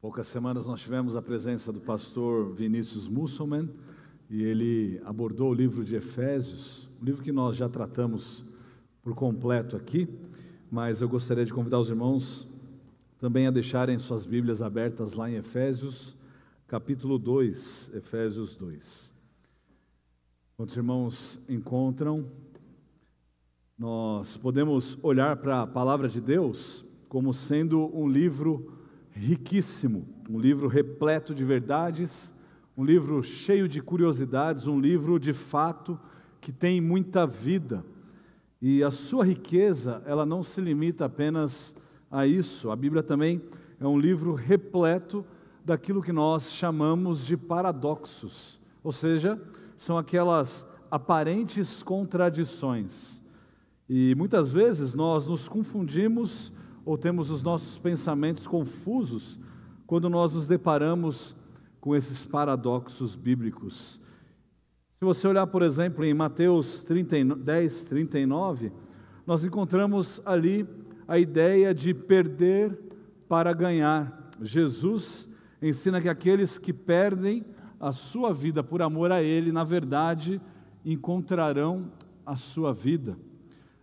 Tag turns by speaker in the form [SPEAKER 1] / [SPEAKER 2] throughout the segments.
[SPEAKER 1] Poucas semanas nós tivemos a presença do pastor Vinícius Musselman e ele abordou o livro de Efésios, um livro que nós já tratamos por completo aqui, mas eu gostaria de convidar os irmãos também a deixarem suas Bíblias abertas lá em Efésios, capítulo 2, Efésios 2. Quando os irmãos encontram, nós podemos olhar para a palavra de Deus como sendo um livro riquíssimo, um livro repleto de verdades, um livro cheio de curiosidades, um livro de fato que tem muita vida. E a sua riqueza, ela não se limita apenas a isso. A Bíblia também é um livro repleto daquilo que nós chamamos de paradoxos, ou seja, são aquelas aparentes contradições. E muitas vezes nós nos confundimos ou temos os nossos pensamentos confusos quando nós nos deparamos com esses paradoxos bíblicos. Se você olhar, por exemplo, em Mateus 10, 39, nós encontramos ali a ideia de perder para ganhar. Jesus ensina que aqueles que perdem a sua vida por amor a Ele, na verdade, encontrarão a sua vida.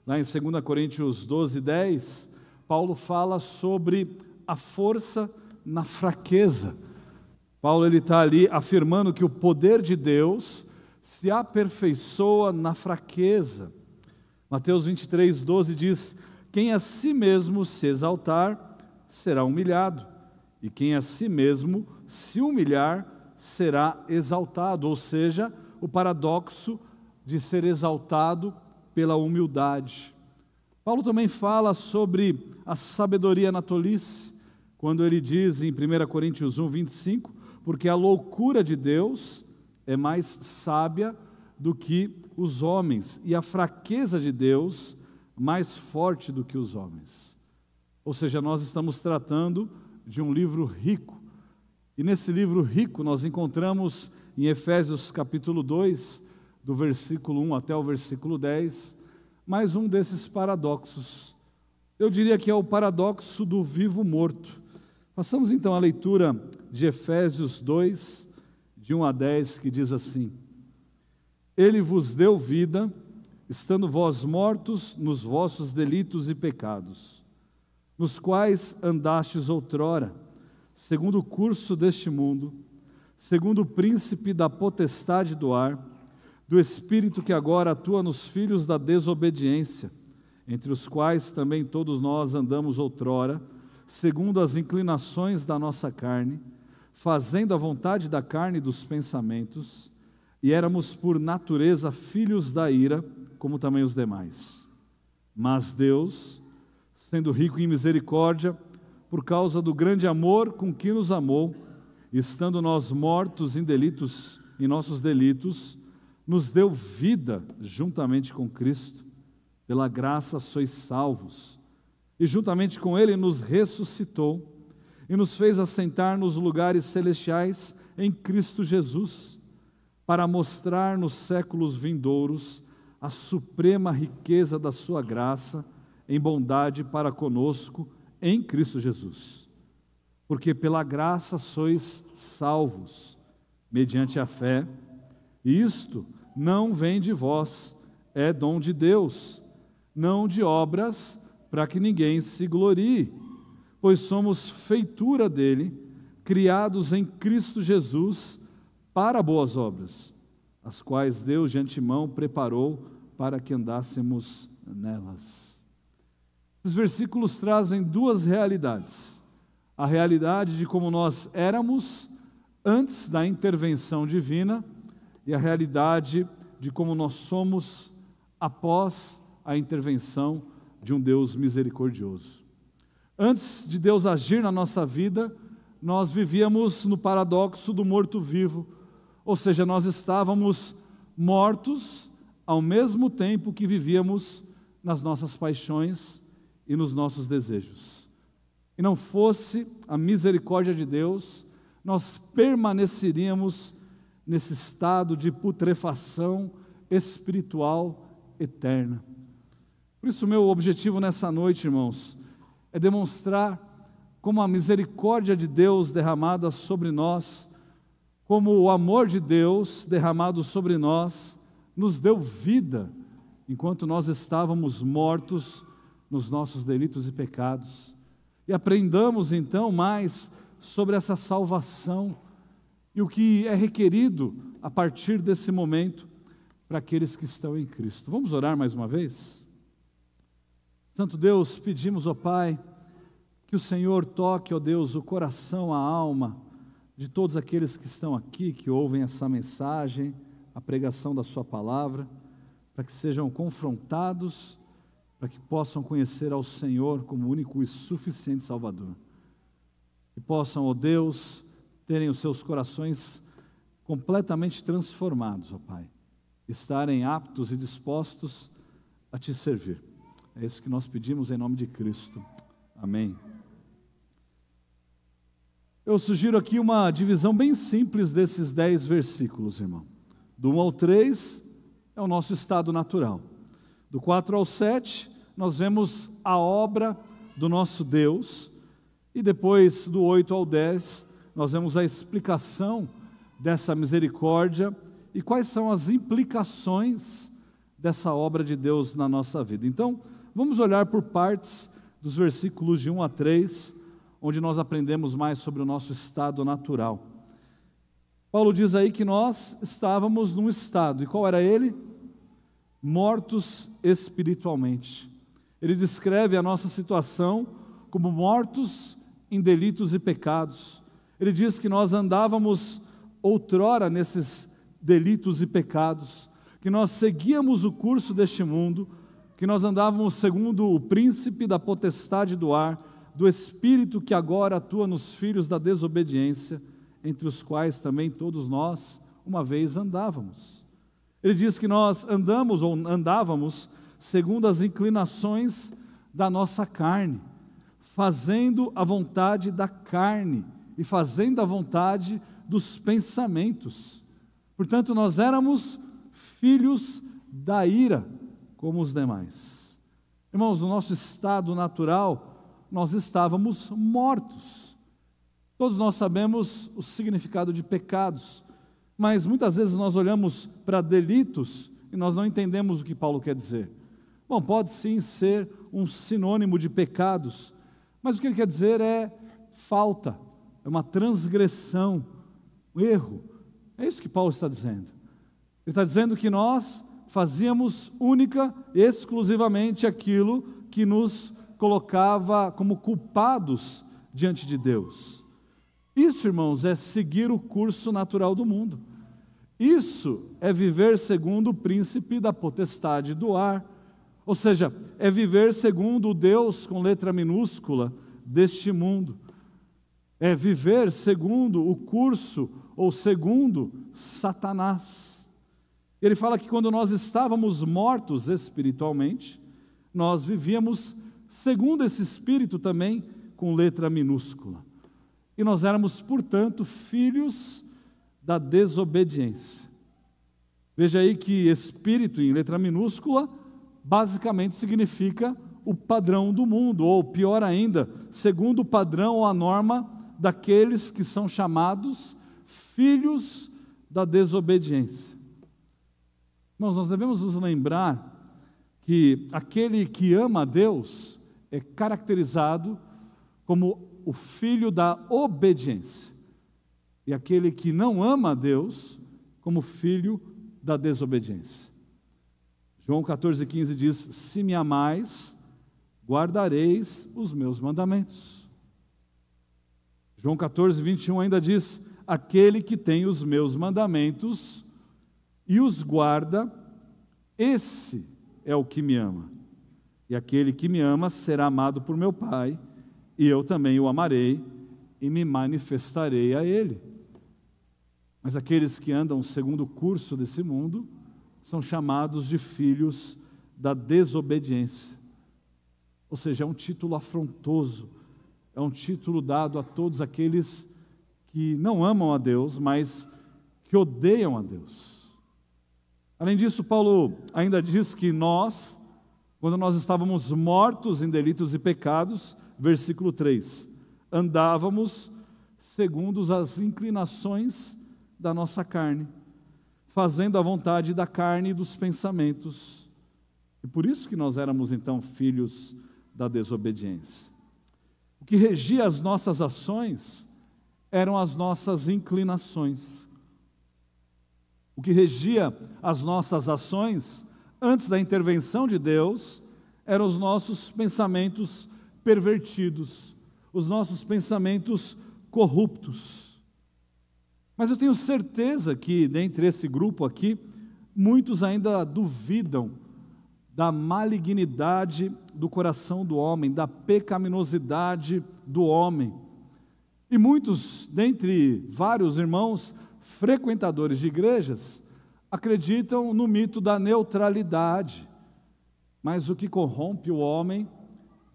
[SPEAKER 1] Lá em 2 Coríntios 12, 10, Paulo fala sobre a força na fraqueza. Paulo está ali afirmando que o poder de Deus se aperfeiçoa na fraqueza. Mateus 23, 12 diz: quem a si mesmo se exaltar, será humilhado, e quem a si mesmo se humilhar, será exaltado. Ou seja, o paradoxo de ser exaltado pela humildade. Paulo também fala sobre a sabedoria na tolice, quando ele diz em 1 Coríntios 1, 25, porque a loucura de Deus é mais sábia do que os homens, e a fraqueza de Deus mais forte do que os homens. Ou seja, nós estamos tratando de um livro rico, e nesse livro rico nós encontramos em Efésios capítulo 2, do versículo 1 até o versículo 10, mais um desses paradoxos. Eu diria que é o paradoxo do vivo morto. Passamos então à leitura de Efésios 2, de 1 a 10, que diz assim: Ele vos deu vida, estando vós mortos nos vossos delitos e pecados, nos quais andastes outrora, segundo o curso deste mundo, segundo o príncipe da potestade do ar, do Espírito que agora atua nos filhos da desobediência, entre os quais também todos nós andamos outrora, segundo as inclinações da nossa carne, fazendo a vontade da carne e dos pensamentos, e éramos por natureza filhos da ira, como também os demais. Mas Deus, sendo rico em misericórdia, por causa do grande amor com que nos amou, estando nós mortos em nossos delitos, nos deu vida juntamente com Cristo, pela graça sois salvos, e juntamente com Ele nos ressuscitou, e nos fez assentar nos lugares celestiais em Cristo Jesus, para mostrar nos séculos vindouros a suprema riqueza da sua graça, em bondade para conosco, em Cristo Jesus. Porque pela graça sois salvos, mediante a fé, e isto não vem de vós, é dom de Deus, não de obras, para que ninguém se glorie, pois somos feitura dele, criados em Cristo Jesus, para boas obras, as quais Deus de antemão preparou para que andássemos nelas. Esses versículos trazem duas realidades: a realidade de como nós éramos antes da intervenção divina, e a realidade de como nós somos após a intervenção de um Deus misericordioso. Antes de Deus agir na nossa vida, nós vivíamos no paradoxo do morto-vivo, ou seja, nós estávamos mortos ao mesmo tempo que vivíamos nas nossas paixões e nos nossos desejos. E não fosse a misericórdia de Deus, nós permaneceríamos nesse estado de putrefação espiritual eterna. Por isso, meu objetivo nessa noite, irmãos, é demonstrar como a misericórdia de Deus derramada sobre nós, como o amor de Deus derramado sobre nós, nos deu vida, enquanto nós estávamos mortos nos nossos delitos e pecados. E aprendamos então mais sobre essa salvação e o que é requerido a partir desse momento para aqueles que estão em Cristo. Vamos orar mais uma vez? Santo Deus, pedimos, ó Pai, que o Senhor toque, ó Deus, o coração, a alma de todos aqueles que estão aqui, que ouvem essa mensagem, a pregação da sua palavra, para que sejam confrontados, para que possam conhecer ao Senhor como único e suficiente Salvador. Que possam, ó Deus, terem os seus corações completamente transformados, ó Pai, estarem aptos e dispostos a Te servir. É isso que nós pedimos em nome de Cristo. Amém. Eu sugiro aqui uma divisão bem simples desses 10 versículos, irmão. Do 1 ao 3 é o nosso estado natural. Do 4 ao 7, nós vemos a obra do nosso Deus. E depois, do 8 ao 10, nós vemos a explicação dessa misericórdia e quais são as implicações dessa obra de Deus na nossa vida. Então, vamos olhar por partes dos versículos de 1 a 3, onde nós aprendemos mais sobre o nosso estado natural. Paulo diz aí que nós estávamos num estado, e qual era ele? Mortos espiritualmente. Ele descreve a nossa situação como mortos em delitos e pecados. Ele diz que nós andávamos outrora nesses delitos e pecados, que nós seguíamos o curso deste mundo, que nós andávamos segundo o príncipe da potestade do ar, do espírito que agora atua nos filhos da desobediência, entre os quais também todos nós uma vez andávamos. Ele diz que nós andávamos segundo as inclinações da nossa carne, fazendo a vontade da carne e fazendo a vontade dos pensamentos. Portanto, nós éramos filhos da ira, como os demais. Irmãos, no nosso estado natural, nós estávamos mortos. Todos nós sabemos o significado de pecados, mas muitas vezes nós olhamos para delitos e nós não entendemos o que Paulo quer dizer. Bom, pode sim ser um sinônimo de pecados, mas o que ele quer dizer é falta, é uma transgressão, um erro. É isso que Paulo está dizendo. Ele está dizendo que nós fazíamos única e exclusivamente aquilo que nos colocava como culpados diante de Deus. Isso, irmãos, é seguir o curso natural do mundo. Isso é viver segundo o príncipe da potestade do ar. Ou seja, é viver segundo o Deus com letra minúscula deste mundo. É viver segundo o curso ou segundo Satanás. Ele fala que quando nós estávamos mortos espiritualmente, nós vivíamos segundo esse espírito também com letra minúscula. E nós éramos, portanto, filhos da desobediência. Veja aí que espírito em letra minúscula basicamente significa o padrão do mundo, ou pior ainda, segundo o padrão ou a norma daqueles que são chamados filhos da desobediência. Irmãos, nós devemos nos lembrar que aquele que ama a Deus é caracterizado como o filho da obediência, e aquele que não ama a Deus como filho da desobediência. João 14,15 diz: se me amais, guardareis os meus mandamentos. João 14,21 ainda diz: aquele que tem os meus mandamentos e os guarda, esse é o que me ama. E aquele que me ama será amado por meu Pai, e eu também o amarei e me manifestarei a ele. Mas aqueles que andam segundo o curso desse mundo são chamados de filhos da desobediência. Ou seja, é um título afrontoso, é um título dado a todos aqueles que não amam a Deus, mas que odeiam a Deus. Além disso, Paulo ainda diz que nós, quando nós estávamos mortos em delitos e pecados, versículo 3, andávamos segundo as inclinações da nossa carne, fazendo a vontade da carne e dos pensamentos. E por isso que nós éramos então filhos da desobediência. O que regia as nossas ações eram as nossas inclinações. O que regia as nossas ações antes da intervenção de Deus eram os nossos pensamentos pervertidos, os nossos pensamentos corruptos. Mas eu tenho certeza que, dentre esse grupo aqui, muitos ainda duvidam da malignidade do coração do homem, da pecaminosidade do homem. E muitos, dentre vários irmãos frequentadores de igrejas, acreditam no mito da neutralidade. Mas o que corrompe o homem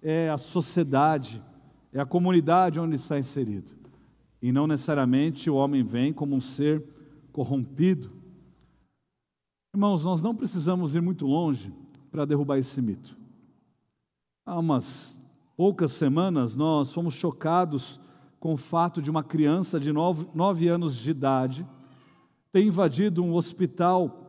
[SPEAKER 1] é a sociedade, é a comunidade onde está inserido. E não necessariamente o homem vem como um ser corrompido. Irmãos, nós não precisamos ir muito longe para derrubar esse mito. Há umas poucas semanas nós fomos chocados com o fato de uma criança de 9 anos de idade ter invadido um hospital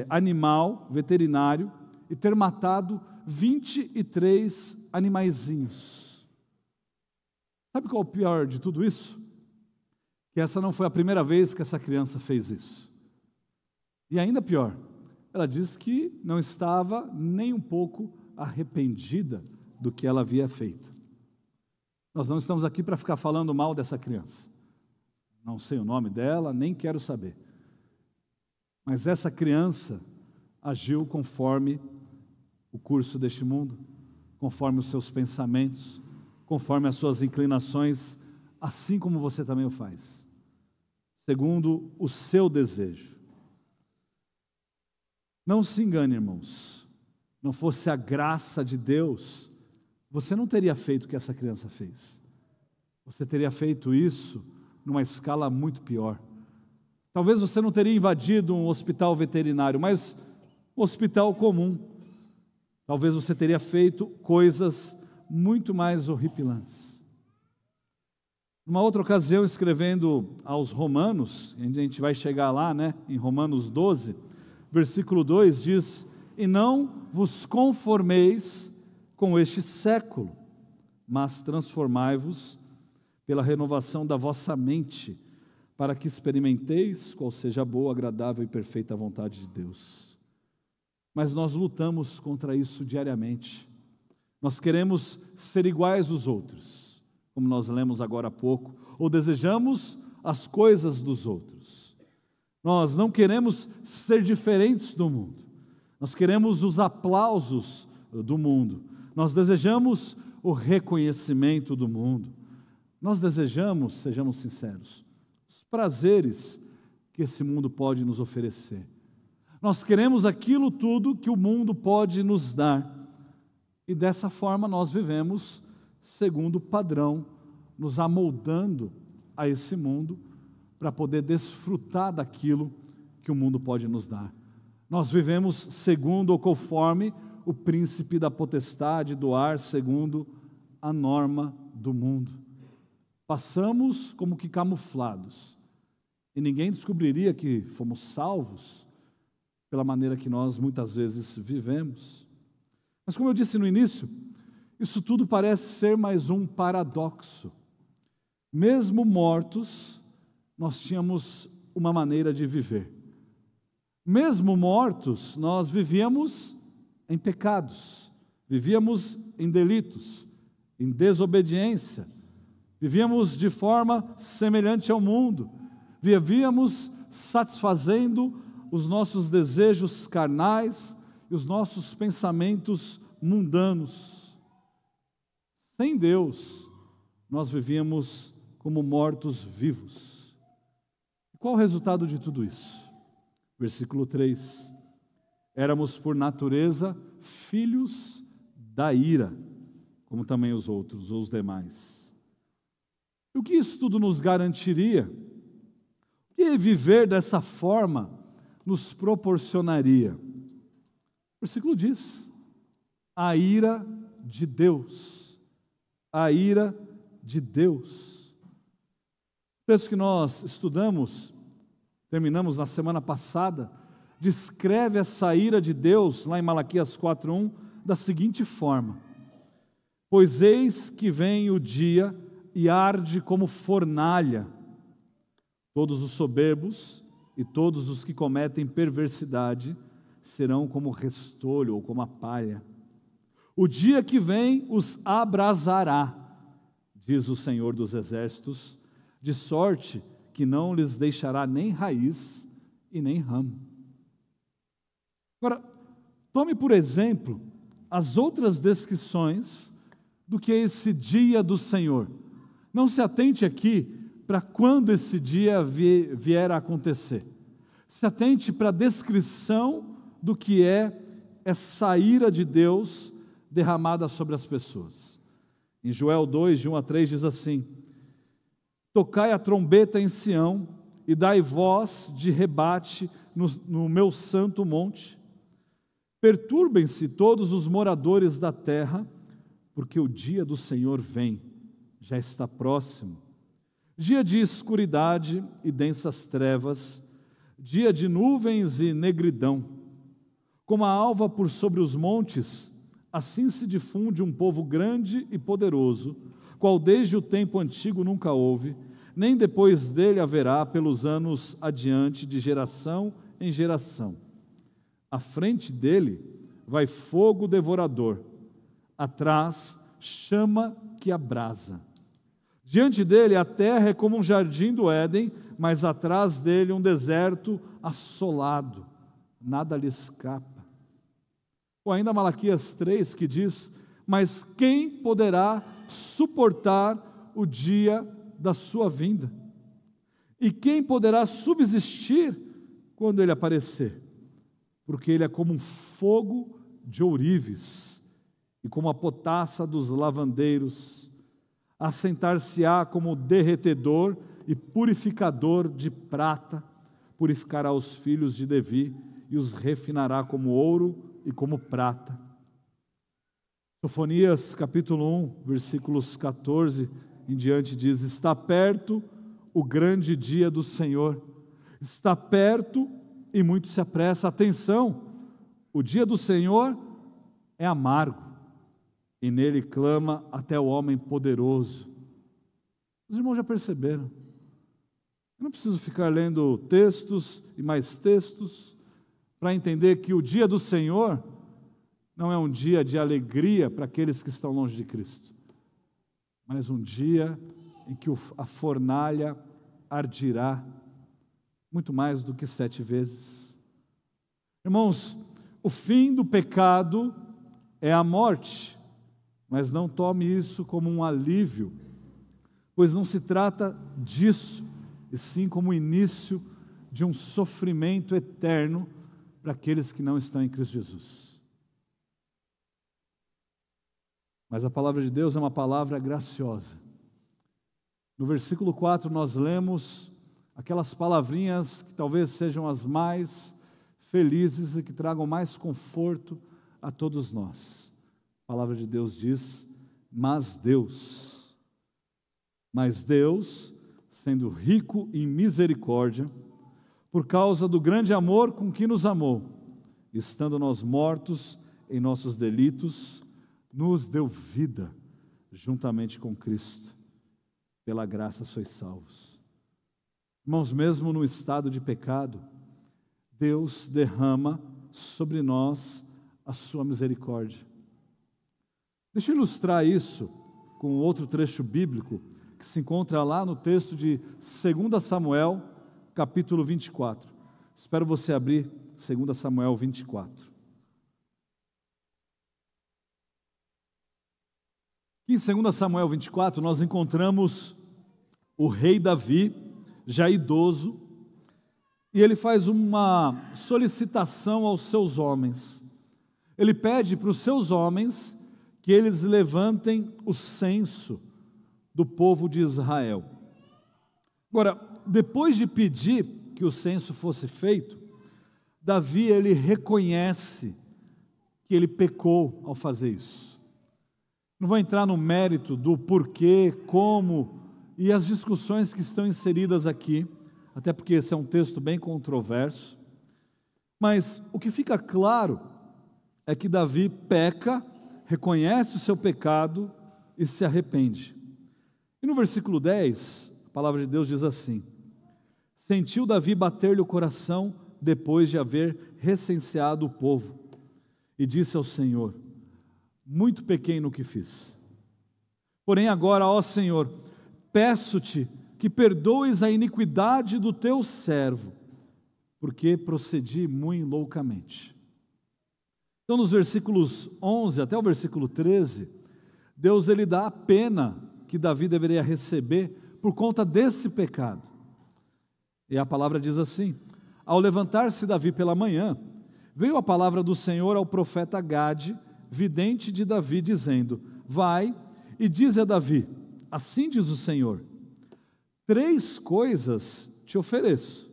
[SPEAKER 1] animal, veterinário, e ter matado 23 animaizinhos. Sabe qual é o pior de tudo isso? Que essa não foi a primeira vez que essa criança fez isso. E ainda pior, ela disse que não estava nem um pouco arrependida do que ela havia feito. Nós não estamos aqui para ficar falando mal dessa criança. Não sei o nome dela, nem quero saber. Mas essa criança agiu conforme o curso deste mundo, conforme os seus pensamentos, conforme as suas inclinações, assim como você também o faz, segundo o seu desejo. Não se engane, irmãos, não fosse a graça de Deus, você não teria feito o que essa criança fez. Você teria feito isso numa escala muito pior. Talvez você não teria invadido um hospital veterinário, mas um hospital comum. Talvez você teria feito coisas muito mais horripilantes. Numa outra ocasião, escrevendo aos Romanos, a gente vai chegar lá, em Romanos 12, versículo 2 diz: e não vos conformeis com este século, mas transformai-vos pela renovação da vossa mente, para que experimenteis qual seja a boa, agradável e perfeita vontade de Deus. Mas nós lutamos contra isso diariamente. Nós queremos ser iguais aos outros, como nós lemos agora há pouco, ou desejamos as coisas dos outros. Nós não queremos ser diferentes do mundo. Nós queremos os aplausos do mundo. Nós desejamos o reconhecimento do mundo. Nós desejamos, sejamos sinceros, os prazeres que esse mundo pode nos oferecer. Nós queremos aquilo tudo que o mundo pode nos dar. E dessa forma nós vivemos segundo o padrão, nos amoldando a esse mundo para poder desfrutar daquilo que o mundo pode nos dar. Nós vivemos segundo ou conforme o príncipe da potestade do ar, segundo a norma do mundo. Passamos como que camuflados, e ninguém descobriria que fomos salvos pela maneira que nós muitas vezes vivemos. Mas como eu disse no início, isso tudo parece ser mais um paradoxo. Mesmo mortos, nós tínhamos uma maneira de viver. Mesmo mortos, nós vivíamos em pecados, vivíamos em delitos, em desobediência, vivíamos de forma semelhante ao mundo, vivíamos satisfazendo os nossos desejos carnais e os nossos pensamentos mundanos. Sem Deus, nós vivíamos como mortos vivos. Qual o resultado de tudo isso? Versículo 3. Éramos por natureza filhos da ira, como também os outros, ou os demais. E o que isso tudo nos garantiria? O que viver dessa forma nos proporcionaria? O versículo diz: a ira de Deus, a ira de Deus. O texto que nós estudamos, terminamos na semana passada, descreve essa ira de Deus, lá em Malaquias 4:1, da seguinte forma: pois eis que vem o dia e arde como fornalha, todos os soberbos e todos os que cometem perversidade serão como restolho ou como a palha. O dia que vem os abrasará, diz o Senhor dos Exércitos, de sorte que não lhes deixará nem raiz e nem ramo. Agora, tome por exemplo as outras descrições do que é esse dia do Senhor. Não se atente aqui para quando esse dia vier a acontecer. Se atente para a descrição do que é essa ira de Deus derramada sobre as pessoas. Em Joel 2, de 1-3, diz assim: tocai a trombeta em Sião e dai voz de rebate no meu santo monte. Perturbem-se todos os moradores da terra, porque o dia do Senhor vem, já está próximo. Dia de escuridade e densas trevas, dia de nuvens e negridão. Como a alva por sobre os montes, assim se difunde um povo grande e poderoso, qual desde o tempo antigo nunca houve, nem depois dele haverá pelos anos adiante, de geração em geração. À frente dele vai fogo devorador, atrás chama que abrasa. Diante dele a terra é como um jardim do Éden, mas atrás dele um deserto assolado, nada lhe escapa. Ou ainda Malaquias 3, que diz: mas quem poderá suportar o dia da sua vinda? E quem poderá subsistir quando ele aparecer? Porque ele é como um fogo de ourives e como a potassa dos lavandeiros. Assentar-se-á como derretedor e purificador de prata, purificará os filhos de Levi e os refinará como ouro e como prata. Sofonias capítulo 1, versículos 14 em diante diz: está perto o grande dia do Senhor, está perto e muito se apressa. Atenção, o dia do Senhor é amargo, e nele clama até o homem poderoso. Os irmãos já perceberam? Eu não preciso ficar lendo textos e mais textos para entender que o dia do Senhor não é um dia de alegria para aqueles que estão longe de Cristo, mas um dia em que a fornalha ardirá muito mais do que 7 vezes. Irmãos, o fim do pecado é a morte, mas não tome isso como um alívio, pois não se trata disso, e sim como o início de um sofrimento eterno para aqueles que não estão em Cristo Jesus. Mas a palavra de Deus é uma palavra graciosa. No versículo 4 nós lemos aquelas palavrinhas que talvez sejam as mais felizes e que tragam mais conforto a todos nós. A palavra de Deus diz: mas Deus, sendo rico em misericórdia, por causa do grande amor com que nos amou, estando nós mortos em nossos delitos, nos deu vida juntamente com Cristo. Pela graça sois salvos. Irmãos, mesmo no estado de pecado, Deus derrama sobre nós a sua misericórdia. Deixa eu ilustrar isso com outro trecho bíblico que se encontra lá no texto de 2 Samuel, capítulo 24. Espero você abrir 2 Samuel 24. Aqui em 2 Samuel 24 nós encontramos o rei Davi, já idoso, e ele faz uma solicitação aos seus homens. Ele pede para os seus homens que eles levantem o censo do povo de Israel. Agora, depois de pedir que o censo fosse feito, Davi, ele reconhece que ele pecou ao fazer isso. Não vou entrar no mérito do porquê, como e as discussões que estão inseridas aqui, até porque esse é um texto bem controverso. Mas o que fica claro é que Davi peca, reconhece o seu pecado e se arrepende. E no versículo 10, a palavra de Deus diz assim: sentiu Davi bater-lhe o coração depois de haver recenseado o povo, e disse ao Senhor: muito pequei no que fiz. Porém agora, ó Senhor, peço-te que perdoes a iniquidade do teu servo, porque procedi muito loucamente. Então, nos versículos 11 até o versículo 13, Deus ele dá a pena que Davi deveria receber por conta desse pecado. E a palavra diz assim: ao levantar-se Davi pela manhã, veio a palavra do Senhor ao profeta Gade, vidente de Davi, dizendo: vai e dize a Davi, assim diz o Senhor, 3 coisas te ofereço,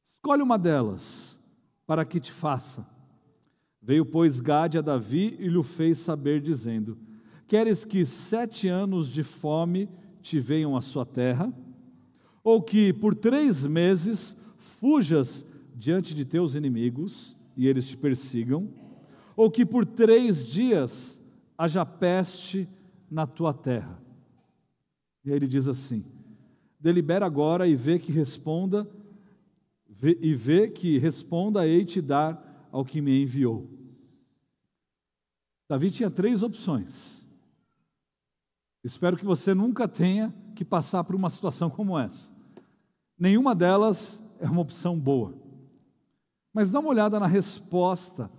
[SPEAKER 1] escolhe uma delas, para que te faça. Veio, pois, Gade a Davi e lhe fez saber, dizendo: queres que 7 anos de fome te venham à sua terra? Ou que por 3 meses fujas diante de teus inimigos e eles te persigam? Ou que por 3 dias haja peste na tua terra? E aí ele diz assim: delibera agora e vê que responda, hei te dar ao que me enviou. Davi tinha 3 opções. Espero que você nunca tenha que passar por uma situação como essa. Nenhuma delas é uma opção boa. Mas dá uma olhada na resposta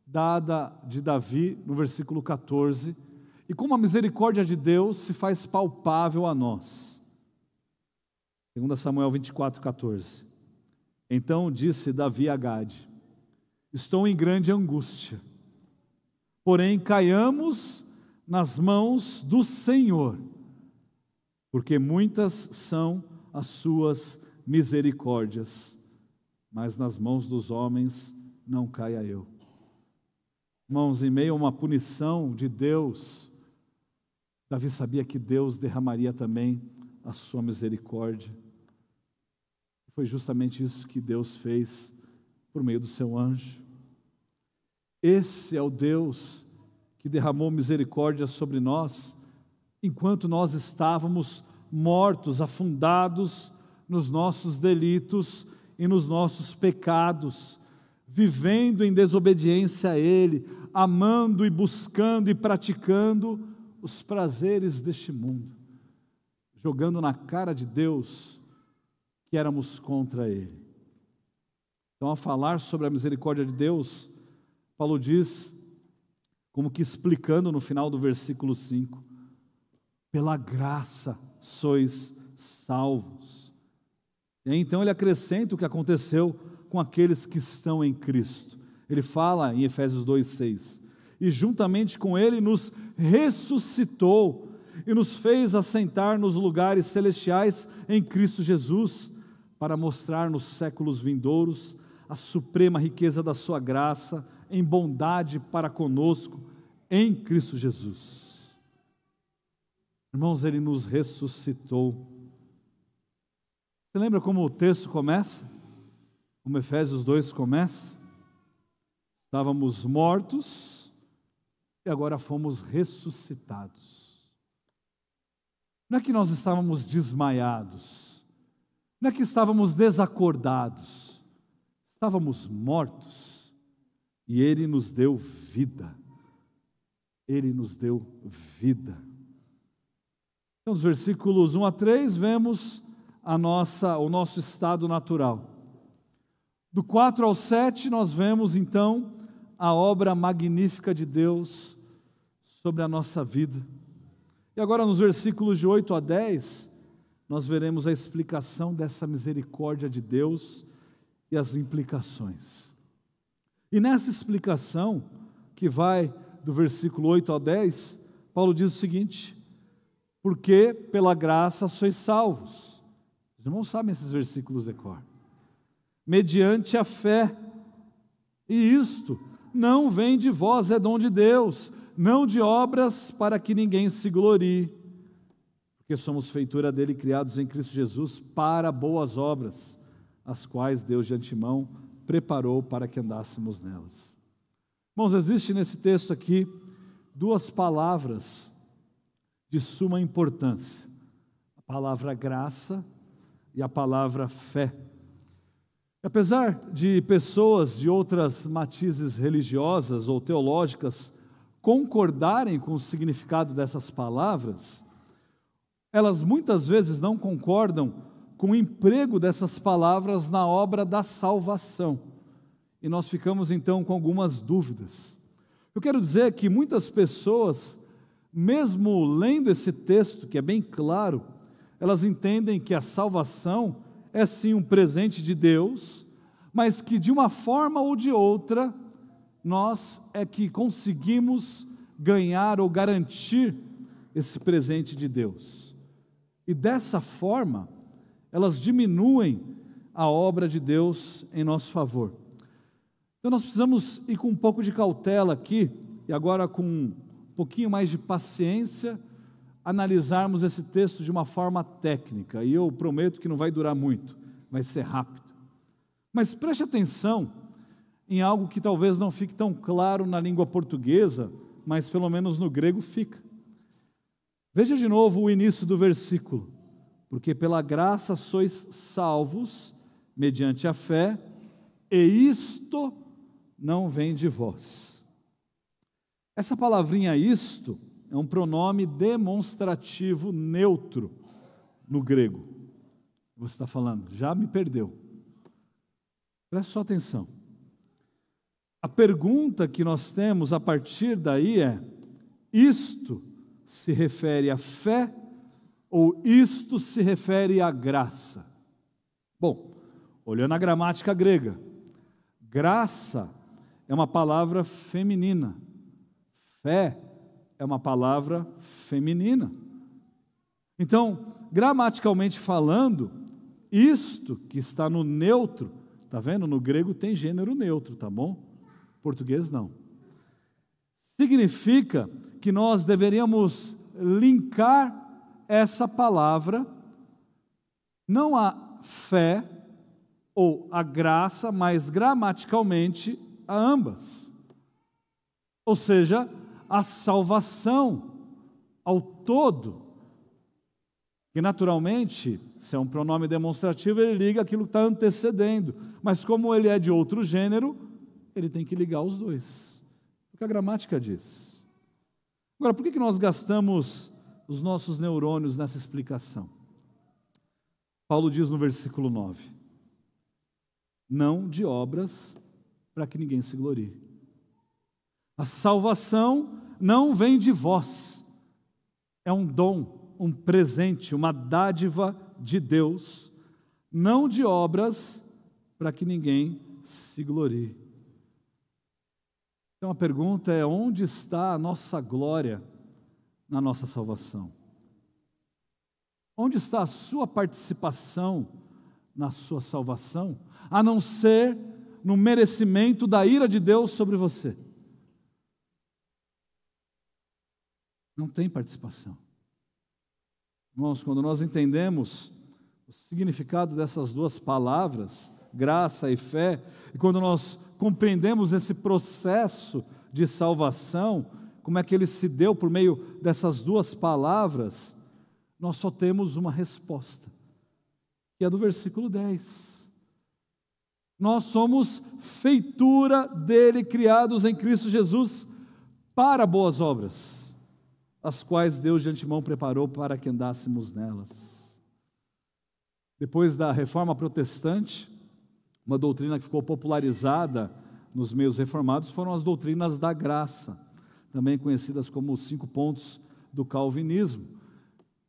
[SPEAKER 1] dada de Davi no versículo 14, e como a misericórdia de Deus se faz palpável a nós. 2 Samuel 24:14. Então disse Davi a Gade: estou em grande angústia, porém caiamos nas mãos do Senhor, porque muitas são as suas misericórdias, mas nas mãos dos homens não caia eu. Irmãos, em meio a uma punição de Deus, Davi sabia que Deus derramaria também a sua misericórdia. Foi justamente isso que Deus fez por meio do seu anjo. Esse é o Deus que derramou misericórdia sobre nós, enquanto nós estávamos mortos, afundados nos nossos delitos e nos nossos pecados, vivendo em desobediência a Ele, amando e buscando e praticando os prazeres deste mundo, jogando na cara de Deus que éramos contra Ele. Então, ao falar sobre a misericórdia de Deus, Paulo diz, como que explicando no final do versículo 5, pela graça sois salvos. E aí, então ele acrescenta o que aconteceu com aqueles que estão em Cristo. Ele fala em Efésios 2:6, e juntamente com Ele nos ressuscitou e nos fez assentar nos lugares celestiais em Cristo Jesus, para mostrar nos séculos vindouros a suprema riqueza da sua graça em bondade para conosco em Cristo Jesus. Irmãos, Ele nos ressuscitou. Você lembra como o texto começa? Como Efésios 2 começa? Estávamos mortos e agora fomos ressuscitados. Não é que nós estávamos desmaiados, não é que estávamos desacordados, estávamos mortos e Ele nos deu vida. Ele nos deu vida. Então, nos versículos 1 a 3, vemos o nosso estado natural. Do 4 ao 7, nós vemos então a obra magnífica de Deus sobre a nossa vida. E agora, nos versículos de 8 a 10, nós veremos a explicação dessa misericórdia de Deus e as implicações. E nessa explicação, que vai do versículo 8 ao 10, Paulo diz o seguinte: porque pela graça sois salvos. Os irmãos sabem esses versículos de cor. Mediante a fé, e isto não vem de vós, é dom de Deus, não de obras para que ninguém se glorie, porque somos feitura dele, criados em Cristo Jesus para boas obras, as quais Deus de antemão preparou para que andássemos nelas. Irmãos, existe nesse texto aqui duas palavras de suma importância: a palavra graça e a palavra fé. Apesar de pessoas de outras matizes religiosas ou teológicas concordarem com o significado dessas palavras, elas muitas vezes não concordam com o emprego dessas palavras na obra da salvação. E nós ficamos então com algumas dúvidas. Eu quero dizer que muitas pessoas, mesmo lendo esse texto, que é bem claro, elas entendem que a salvação é sim um presente de Deus, mas que de uma forma ou de outra, nós é que conseguimos ganhar ou garantir esse presente de Deus. E dessa forma, elas diminuem a obra de Deus em nosso favor. Então nós precisamos ir com um pouco de cautela aqui, e agora com um pouquinho mais de paciência, analisarmos esse texto de uma forma técnica, e eu prometo que não vai durar muito, vai ser rápido. Mas preste atenção em algo que talvez não fique tão claro na língua portuguesa, mas pelo menos no grego fica. Veja de novo o início do versículo: porque pela graça sois salvos, mediante a fé, e isto não vem de vós. Essa palavrinha isto é um pronome demonstrativo neutro no grego. Você está falando, já me perdeu. Preste só atenção. A pergunta que nós temos a partir daí é: isto se refere à fé ou isto se refere à graça? Bom, olhando a gramática grega, graça é uma palavra feminina, fé é uma palavra feminina. Então, gramaticalmente falando, isto que está no neutro, está vendo? No grego tem gênero neutro, tá bom? Português não. Significa que nós deveríamos linkar essa palavra, não a fé ou a graça, mas gramaticalmente a ambas. Ou seja, a salvação ao todo, que naturalmente, se é um pronome demonstrativo, ele liga aquilo que está antecedendo, mas como ele é de outro gênero, ele tem que ligar os dois, porque a gramática diz. Agora, por que nós gastamos os nossos neurônios nessa explicação? Paulo diz no versículo 9: não de obras para que ninguém se glorie. A salvação não vem de vós, é um dom, um presente, uma dádiva de Deus, não de obras para que ninguém se glorie. Então a pergunta é: onde está a nossa glória na nossa salvação? Onde está a sua participação na sua salvação, a não ser no merecimento da ira de Deus sobre você? Não tem participação. Irmãos, quando nós entendemos o significado dessas duas palavras, graça e fé, e quando nós compreendemos esse processo de salvação, como é que ele se deu por meio dessas duas palavras, nós só temos uma resposta, que é do versículo 10. Nós somos feitura dele, criados em Cristo Jesus para boas obras, as quais Deus de antemão preparou para que andássemos nelas. Depois da Reforma Protestante, uma doutrina que ficou popularizada nos meios reformados foram as doutrinas da graça, também conhecidas como os 5 pontos do calvinismo.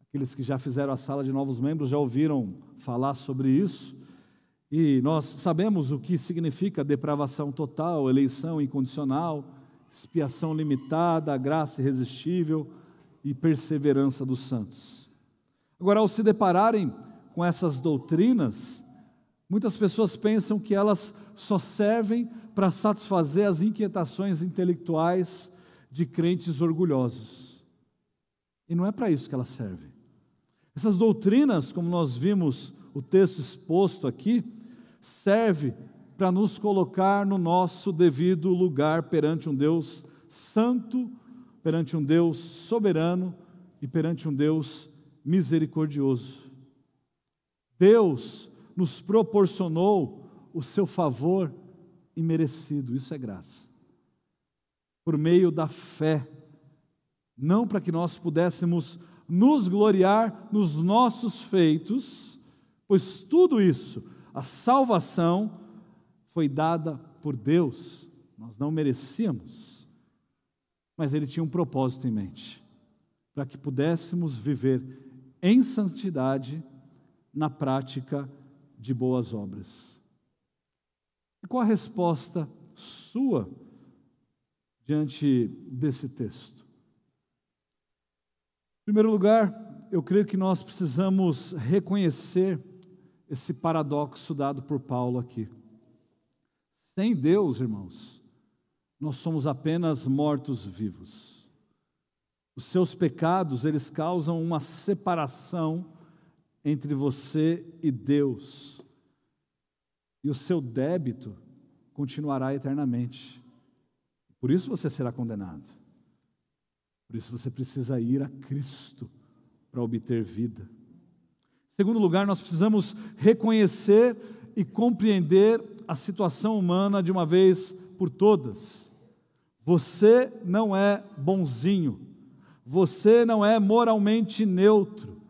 [SPEAKER 1] Aqueles que já fizeram a sala de novos membros já ouviram falar sobre isso, e nós sabemos o que significa depravação total, eleição incondicional, expiação limitada, graça irresistível e perseverança dos santos. Agora, ao se depararem com essas doutrinas, Muitas pessoas pensam que elas só servem para satisfazer as inquietações intelectuais de crentes orgulhosos. E não é para isso que elas servem. Essas doutrinas, como nós vimos o texto exposto aqui, serve para nos colocar no nosso devido lugar perante um Deus santo, perante um Deus soberano e perante um Deus misericordioso. Deus nos proporcionou o seu favor imerecido, isso é graça. Por meio da fé, não para que nós pudéssemos nos gloriar nos nossos feitos, pois tudo isso, a salvação, foi dada por Deus, nós não merecíamos, mas Ele tinha um propósito em mente, para que pudéssemos viver em santidade na prática de boas obras. E qual a resposta sua diante desse texto? Em primeiro lugar, eu creio que nós precisamos reconhecer esse paradoxo dado por Paulo aqui. Sem Deus, irmãos, nós somos apenas mortos-vivos. Os seus pecados, eles causam uma separação entre você e Deus. E o seu débito continuará eternamente. Por isso você será condenado. Por isso você precisa ir a Cristo para obter vida. Em segundo lugar, nós precisamos reconhecer e compreender a situação humana de uma vez por todas. Você não é bonzinho. Você não é moralmente neutro.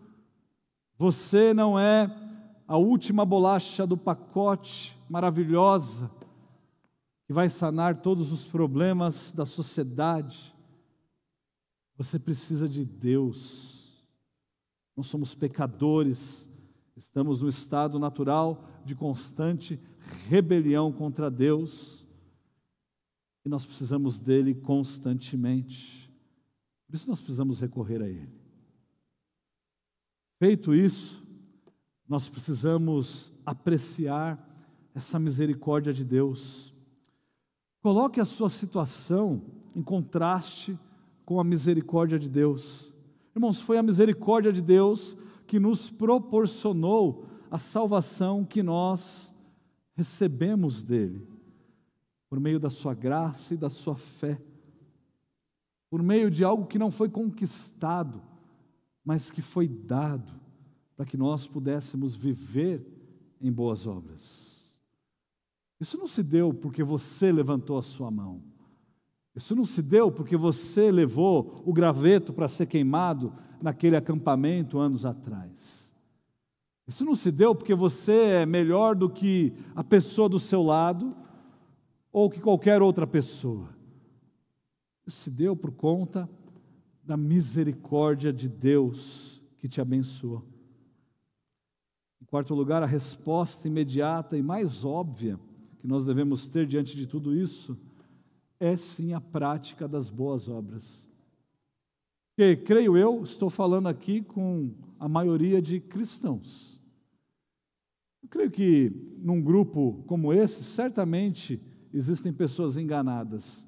[SPEAKER 1] Você não é a última bolacha do pacote maravilhosa que vai sanar todos os problemas da sociedade. Você precisa de Deus. Nós somos pecadores, estamos no estado natural de constante rebelião contra Deus e nós precisamos dele constantemente. Por isso nós precisamos recorrer a Ele. Feito isso, nós precisamos apreciar essa misericórdia de Deus. Coloque a sua situação em contraste com a misericórdia de Deus. Irmãos, foi a misericórdia de Deus que nos proporcionou a salvação que nós recebemos dele, por meio da sua graça e da sua fé, por meio de algo que não foi conquistado, mas que foi dado, para que nós pudéssemos viver em boas obras. Isso não se deu porque você levantou a sua mão. Isso não se deu porque você levou o graveto para ser queimado naquele acampamento anos atrás. Isso não se deu porque você é melhor do que a pessoa do seu lado ou que qualquer outra pessoa. Isso se deu por conta da misericórdia de Deus que te abençoou. Em quarto lugar, a resposta imediata e mais óbvia que nós devemos ter diante de tudo isso é sim a prática das boas obras. Porque, creio eu, estou falando aqui com a maioria de cristãos. Eu creio que num grupo como esse, certamente existem pessoas enganadas,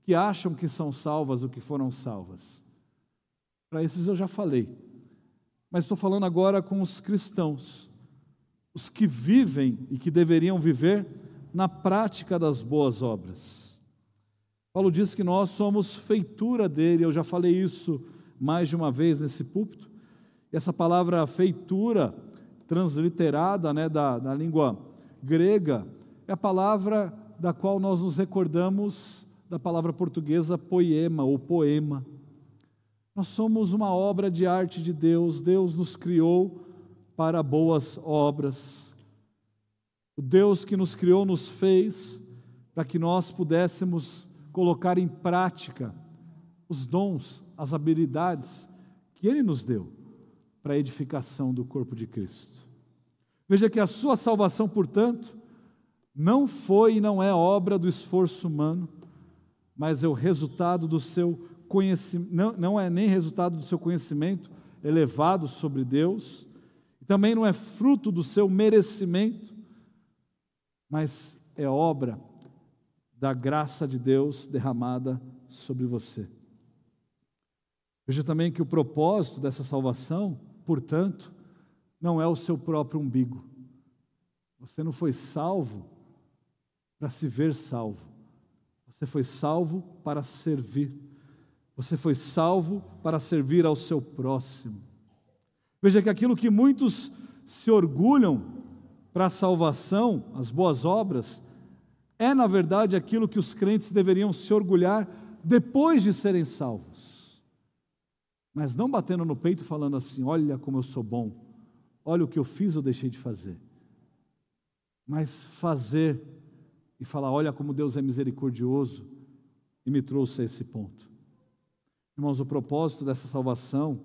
[SPEAKER 1] que acham que são salvas ou que foram salvas. Para esses eu já falei. Mas estou falando agora com os cristãos, os que vivem e que deveriam viver na prática das boas obras. Paulo diz que nós somos feitura dele, eu já falei isso mais de uma vez nesse púlpito. E essa palavra feitura, transliterada da língua grega, é a palavra da qual nós nos recordamos da palavra portuguesa poema ou poema. Nós somos uma obra de arte de Deus, Deus nos criou para boas obras. O Deus que nos criou nos fez para que nós pudéssemos colocar em prática os dons, as habilidades que Ele nos deu para a edificação do corpo de Cristo. Veja que a sua salvação, portanto, não foi e não é obra do esforço humano, mas é o resultado do seu conhecimento, não é nem resultado do seu conhecimento elevado sobre Deus, também não é fruto do seu merecimento, mas é obra da graça de Deus derramada sobre você. Veja também que o propósito dessa salvação, portanto, não é o seu próprio umbigo. Você não foi salvo para se ver salvo. Você foi salvo para servir. Você foi salvo para servir ao seu próximo. Veja que aquilo que muitos se orgulham para a salvação, as boas obras, é na verdade aquilo que os crentes deveriam se orgulhar depois de serem salvos. Mas não batendo no peito falando assim: olha como eu sou bom, olha o que eu fiz ou deixei de fazer. Mas fazer e falar: olha como Deus é misericordioso e me trouxe a esse ponto. Irmãos, o propósito dessa salvação,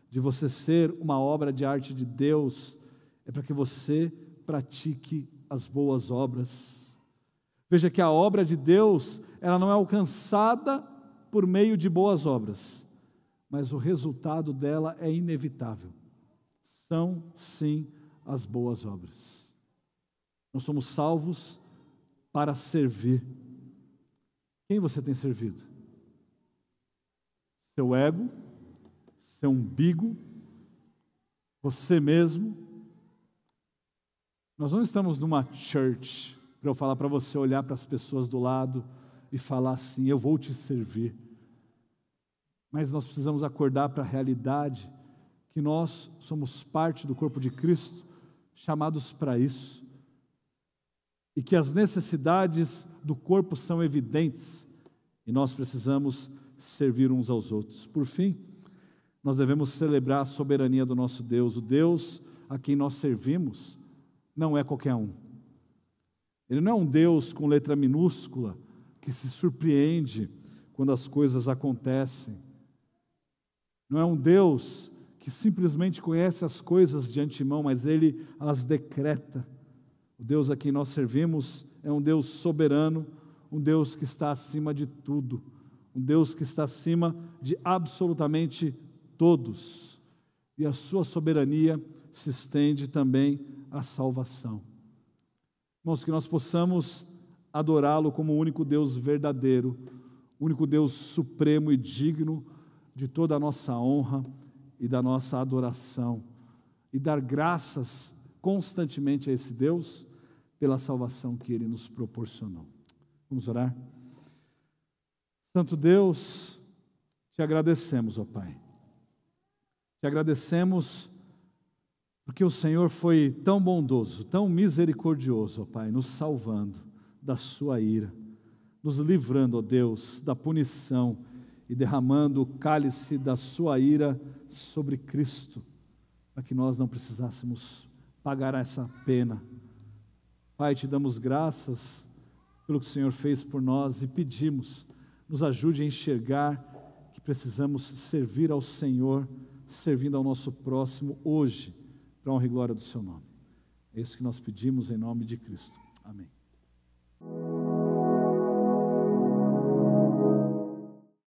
[SPEAKER 1] de você ser uma obra de arte de Deus, é para que você pratique as boas obras. Veja que a obra de Deus, ela não é alcançada por meio de boas obras, mas o resultado dela é inevitável. São, sim, as boas obras. Nós somos salvos para servir. Quem você tem servido? Seu ego, seu umbigo, você mesmo? Nós não estamos numa church para eu falar para você olhar para as pessoas do lado e falar assim: eu vou te servir. Mas nós precisamos acordar para a realidade que nós somos parte do corpo de Cristo, chamados para isso, e que as necessidades do corpo são evidentes, e nós precisamos servir uns aos outros. Por fim, nós devemos celebrar a soberania do nosso Deus. O Deus a quem nós servimos não é qualquer um. Ele não é um Deus com letra minúscula, que se surpreende quando as coisas acontecem. Não é um Deus que simplesmente conhece as coisas de antemão, mas Ele as decreta. O Deus a quem nós servimos é um Deus soberano, um Deus que está acima de tudo, um Deus que está acima de absolutamente todos. E a sua soberania se estende também à salvação. Irmãos, que nós possamos adorá-lo como o único Deus verdadeiro, o único Deus supremo e digno de toda a nossa honra e da nossa adoração, e dar graças constantemente a esse Deus pela salvação que Ele nos proporcionou. Vamos orar? Santo Deus, te agradecemos, ó Pai. Te agradecemos porque o Senhor foi tão bondoso, tão misericordioso, ó Pai, nos salvando da sua ira, nos livrando, ó Deus, da punição e derramando o cálice da sua ira sobre Cristo, para que nós não precisássemos pagar essa pena. Pai, te damos graças pelo que o Senhor fez por nós e pedimos, nos ajude a enxergar que precisamos servir ao Senhor, servindo ao nosso próximo hoje, para a honra e glória do seu nome. É isso que nós pedimos em nome de Cristo. Amém.